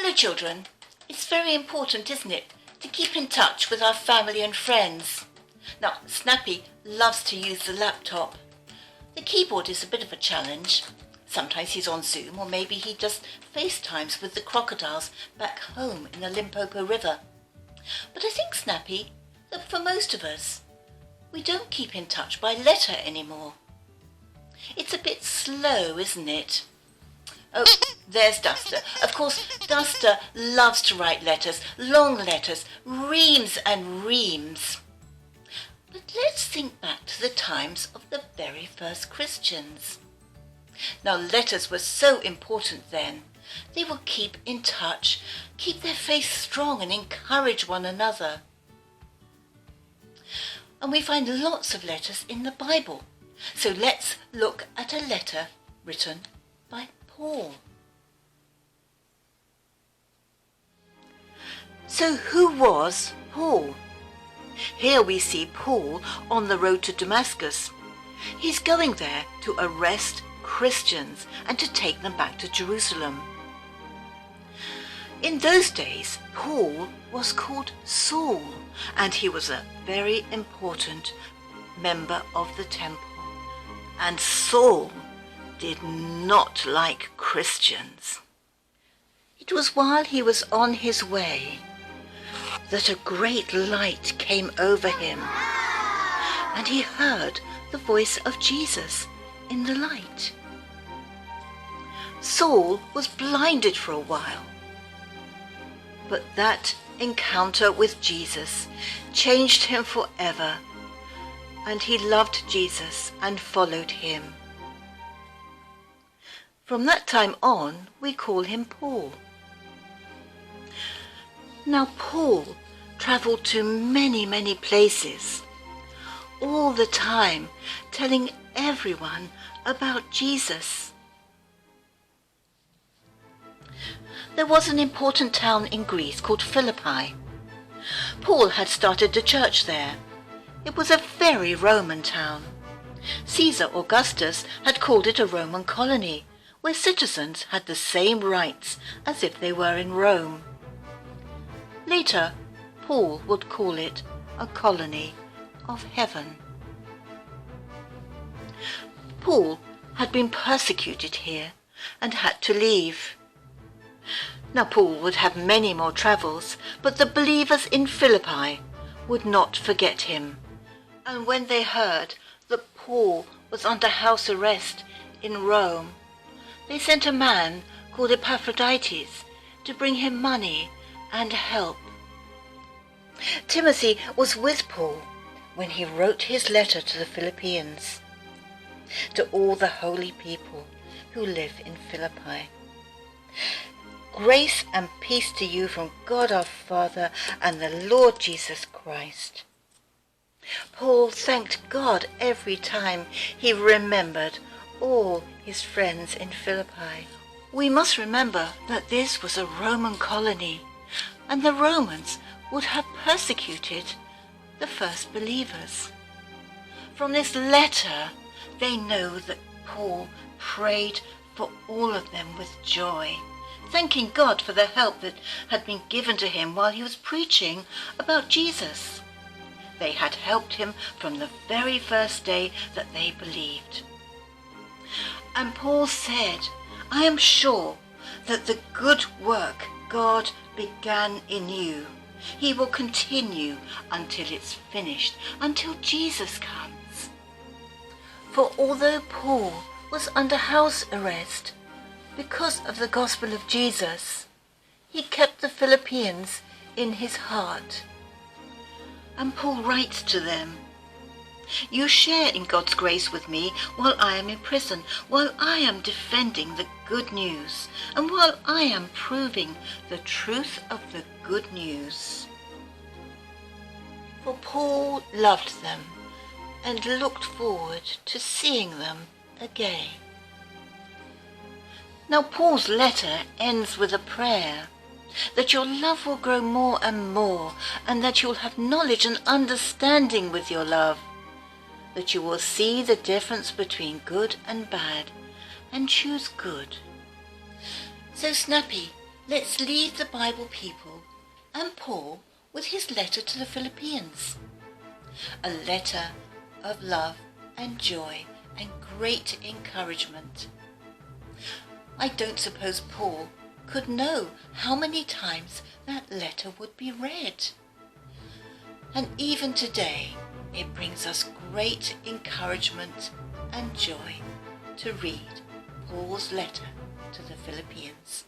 Hello children, it's very important, isn't it, to keep in touch with our family and friends. Now, Snappy loves to use the laptop. The keyboard is a bit of a challenge. Sometimes he's on Zoom, or maybe he just FaceTimes with the crocodiles back home in the Limpopo River. But I think, Snappy, that for most of us, we don't keep in touch by letter anymore. It's a bit slow, isn't it? Oh, there's Duster. Of course, Duster loves to write letters, long letters, reams and reams. But let's think back to the times of the very first Christians. Now, letters were so important then. They would keep in touch, keep their faith strong and encourage one another. And we find lots of letters in the Bible. So let's look at a letter written by Paul. So who was Paul? Here we see Paul on the road to Damascus. He's going there to arrest Christians and to take them back to Jerusalem. In those days, Paul was called Saul, and he was a very important member of the temple. And Saul did not like Christians. It was while he was on his way that a great light came over him, and he heard the voice of Jesus in the light. Saul was blinded for a while, but that encounter with Jesus changed him forever, and he loved Jesus and followed him. From that time on, we call him Paul. Now, Paul travelled to many, many places, all the time telling everyone about Jesus. There was an important town in Greece called Philippi. Paul had started a church there. It was a very Roman town. Caesar Augustus had called it a Roman colony, where citizens had the same rights as if they were in Rome. Later, Paul would call it a colony of heaven. Paul had been persecuted here and had to leave. Now, Paul would have many more travels, but the believers in Philippi would not forget him. And when they heard that Paul was under house arrest in Rome, they sent a man called Epaphroditus to bring him money and help. Timothy was with Paul when he wrote his letter to the Philippians, to all the holy people who live in Philippi. Grace and peace to you from God our Father and the Lord Jesus Christ. Paul thanked God every time he remembered all his friends in Philippi. We must remember that this was a Roman colony, and the Romans would have persecuted the first believers. From this letter, they know that Paul prayed for all of them with joy, thanking God for the help that had been given to him while he was preaching about Jesus. They had helped him from the very first day that they believed. And Paul said, I am sure that the good work God began in you, he will continue until it's finished, until Jesus comes. For although Paul was under house arrest because of the gospel of Jesus, he kept the Philippians in his heart. And Paul writes to them, you share in God's grace with me while I am in prison, while I am defending the good news, and while I am proving the truth of the good news. For Paul loved them and looked forward to seeing them again. Now, Paul's letter ends with a prayer that your love will grow more and more, and that you'll have knowledge and understanding with your love, that you will see the difference between good and bad and choose good. So, Snappy, let's leave the Bible people and Paul with his letter to the Philippians. A letter of love and joy and great encouragement. I don't suppose Paul could know how many times that letter would be read. And even today, it brings us great encouragement and joy to read Paul's letter to the Philippians.